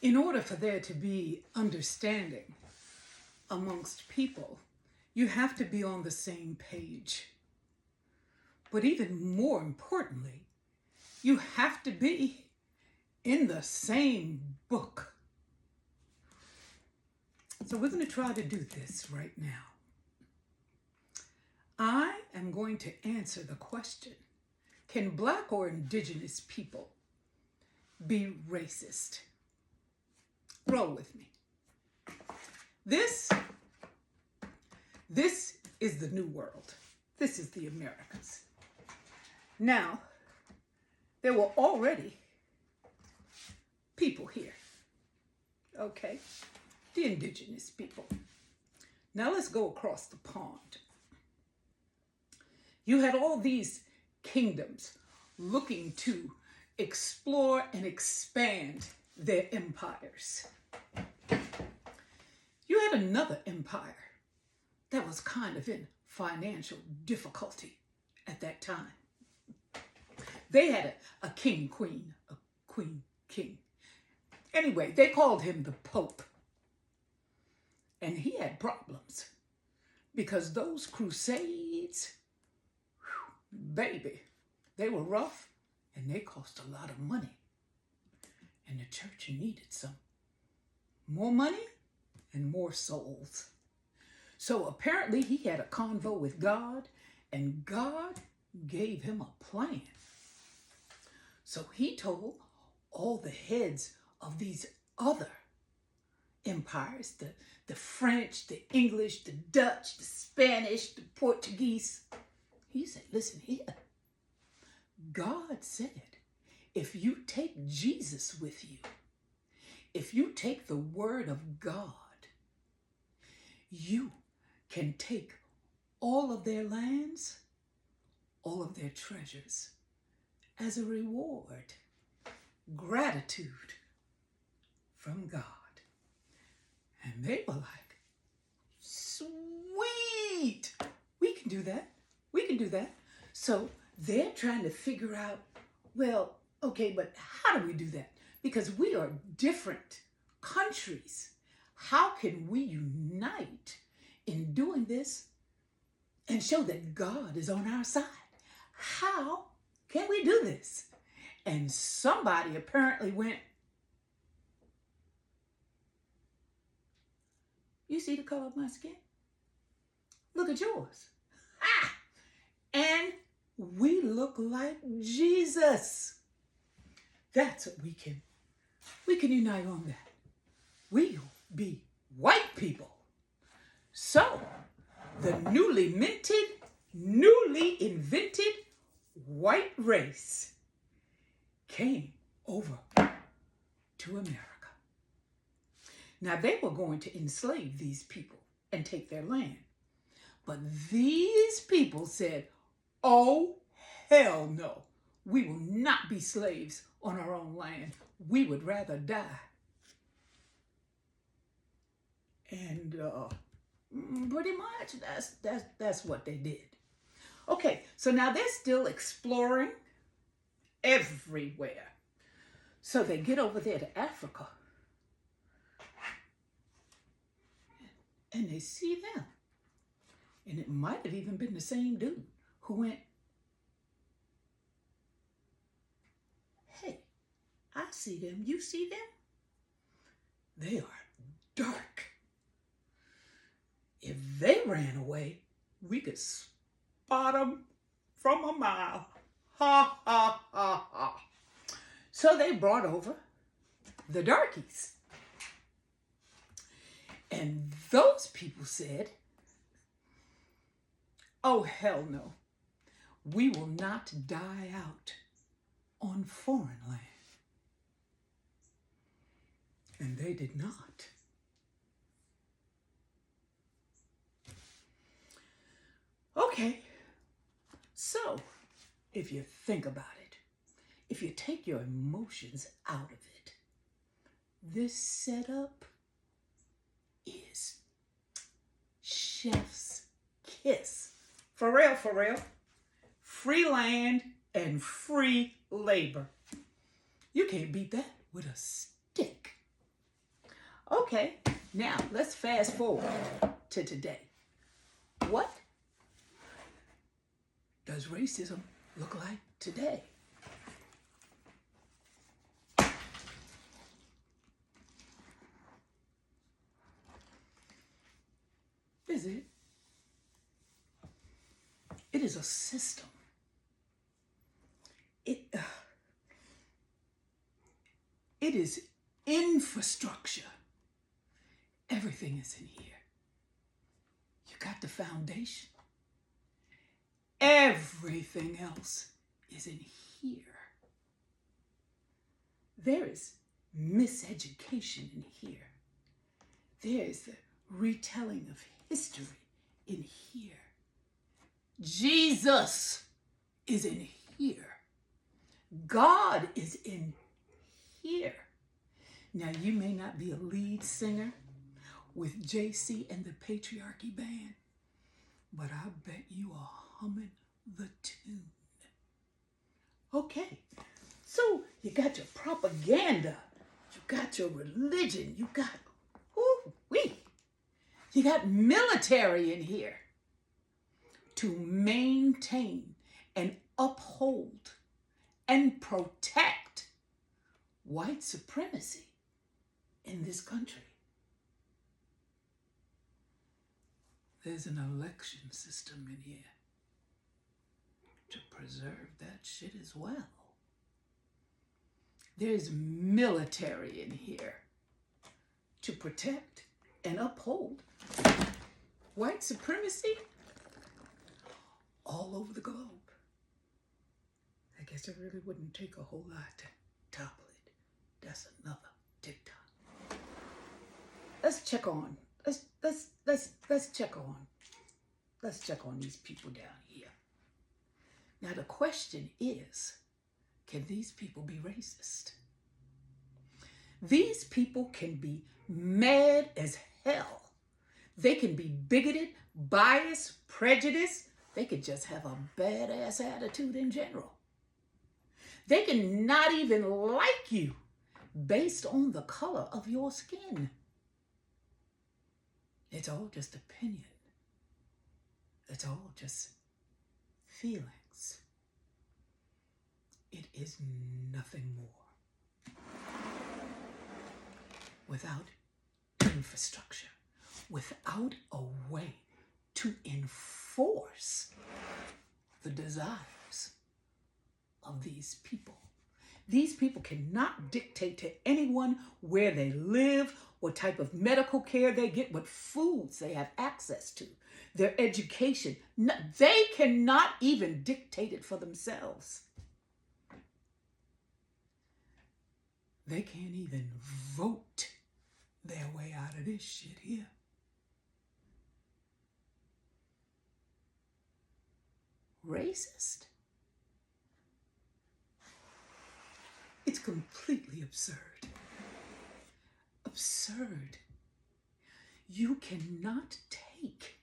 In order for there to be understanding amongst people, you have to be on the same page. But even more importantly, you have to be in the same book. So we're going to try to do this right now. I am going to answer the question, can Black or Indigenous people be racist? Roll with me. This is the new world. This is the Americas. Now, there were already people here, okay? The indigenous people. Now let's go across the pond. You had all these kingdoms looking to explore and expand their empires. You had another empire that was kind of in financial difficulty at that time. They had a king, queen, a queen, king. Anyway, they called him the Pope. And he had problems because those crusades, baby, they were rough and they cost a lot of money. And the church needed some more money and more souls. So apparently he had a convo with God, and God gave him a plan. So he told all the heads of these other empires, the French, the English, the Dutch, the Spanish, the Portuguese. He said, listen here. God said, if you take Jesus with you, if you take the word of God, you can take all of their lands, all of their treasures as a reward, gratitude from God. And they were like, sweet, we can do that. We can do that. So they're trying to figure out, well, okay, but how do we do that? Because we are different countries. How can we unite in doing this and show that God is on our side? How can we do this? And somebody apparently went, you see the color of my skin? Look at yours. Ah! And we look like Jesus. That's what we can unite on that. We'll be white people. So, the newly minted, newly invented white race came over to America. Now, they were going to enslave these people and take their land. But these people said, oh, hell no. We will not be slaves on our own land. We would rather die. And pretty much that's what they did. Okay, so now they're still exploring everywhere. So they get over there to Africa. And they see them. And it might have even been the same dude who went, hey, I see them. You see them? They are dark. If they ran away, we could spot them from a mile. Ha, ha, ha, ha. So they brought over the darkies. And those people said, oh, hell no. We will not die out on foreign land. And they did not. Okay, so if you think about it, if you take your emotions out of it, this setup is chef's kiss. For real, for real. Free land and free labor. You can't beat that with a stick. Okay, now let's fast forward to today. What does racism look like today? Is it? It is a system. It is infrastructure. Everything is in here. You got the foundation. Everything else is in here. There is miseducation in here. There is the retelling of history in here. Jesus is in here. God is in here. Now, you may not be a lead singer with JC and the Patriarchy Band, but I bet you are humming the tune. Okay, so you got your propaganda, you got your religion, you got, you got military in here to maintain and uphold and protect white supremacy in this country. There's an election system in here to preserve that shit as well. There's military in here to protect and uphold white supremacy all over the globe. I guess it really wouldn't take a whole lot to topple it. That's another TikTok. Let's check on these people down here. Now the question is, can these people be racist? These people can be mad as hell. They can be bigoted, biased, prejudiced. They could just have a badass attitude in general. They can not even like you based on the color of your skin. It's all just opinion. It's all just feelings. It is nothing more. Without infrastructure, without a way to enforce the desires of these people. These people cannot dictate to anyone where they live, what type of medical care they get, what foods they have access to, their education. No, they cannot even dictate it for themselves. They can't even vote their way out of this shit here. Racist? It's completely absurd. Absurd. You cannot take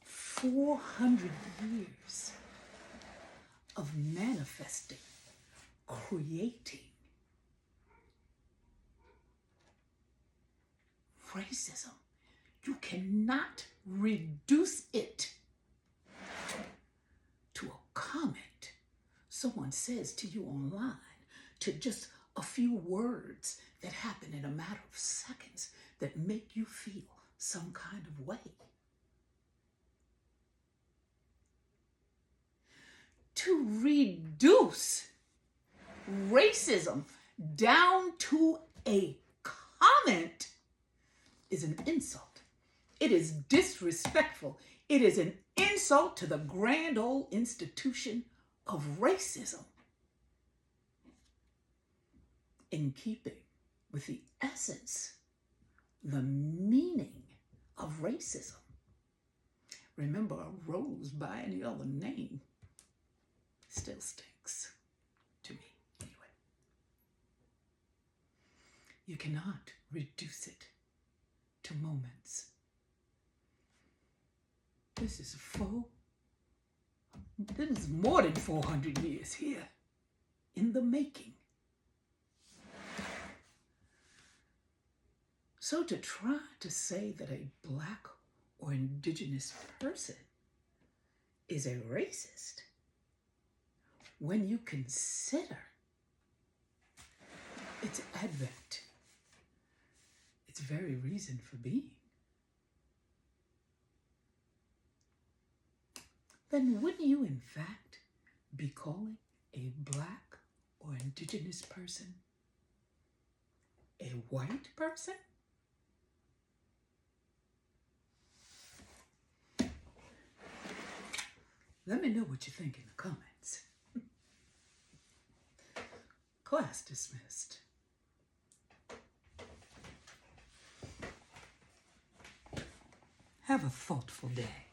400 years of manifesting, creating racism. You cannot reduce it to a comment someone says to you online, to just a few words that happen in a matter of seconds that make you feel some kind of way. To reduce racism down to a comment is an insult. It is disrespectful. It is an insult to the grand old institution of racism. In keeping with the essence, the meaning of racism. Remember, a rose by any other name still stinks to me, anyway. You cannot reduce it to moments. This is more than 400 years here in the making. So to try to say that a black or indigenous person is a racist when you consider its advent, its very reason for being, then wouldn't you in fact be calling a black or indigenous person a white person? Let me know what you think in the comments. Class dismissed. Have a thoughtful day.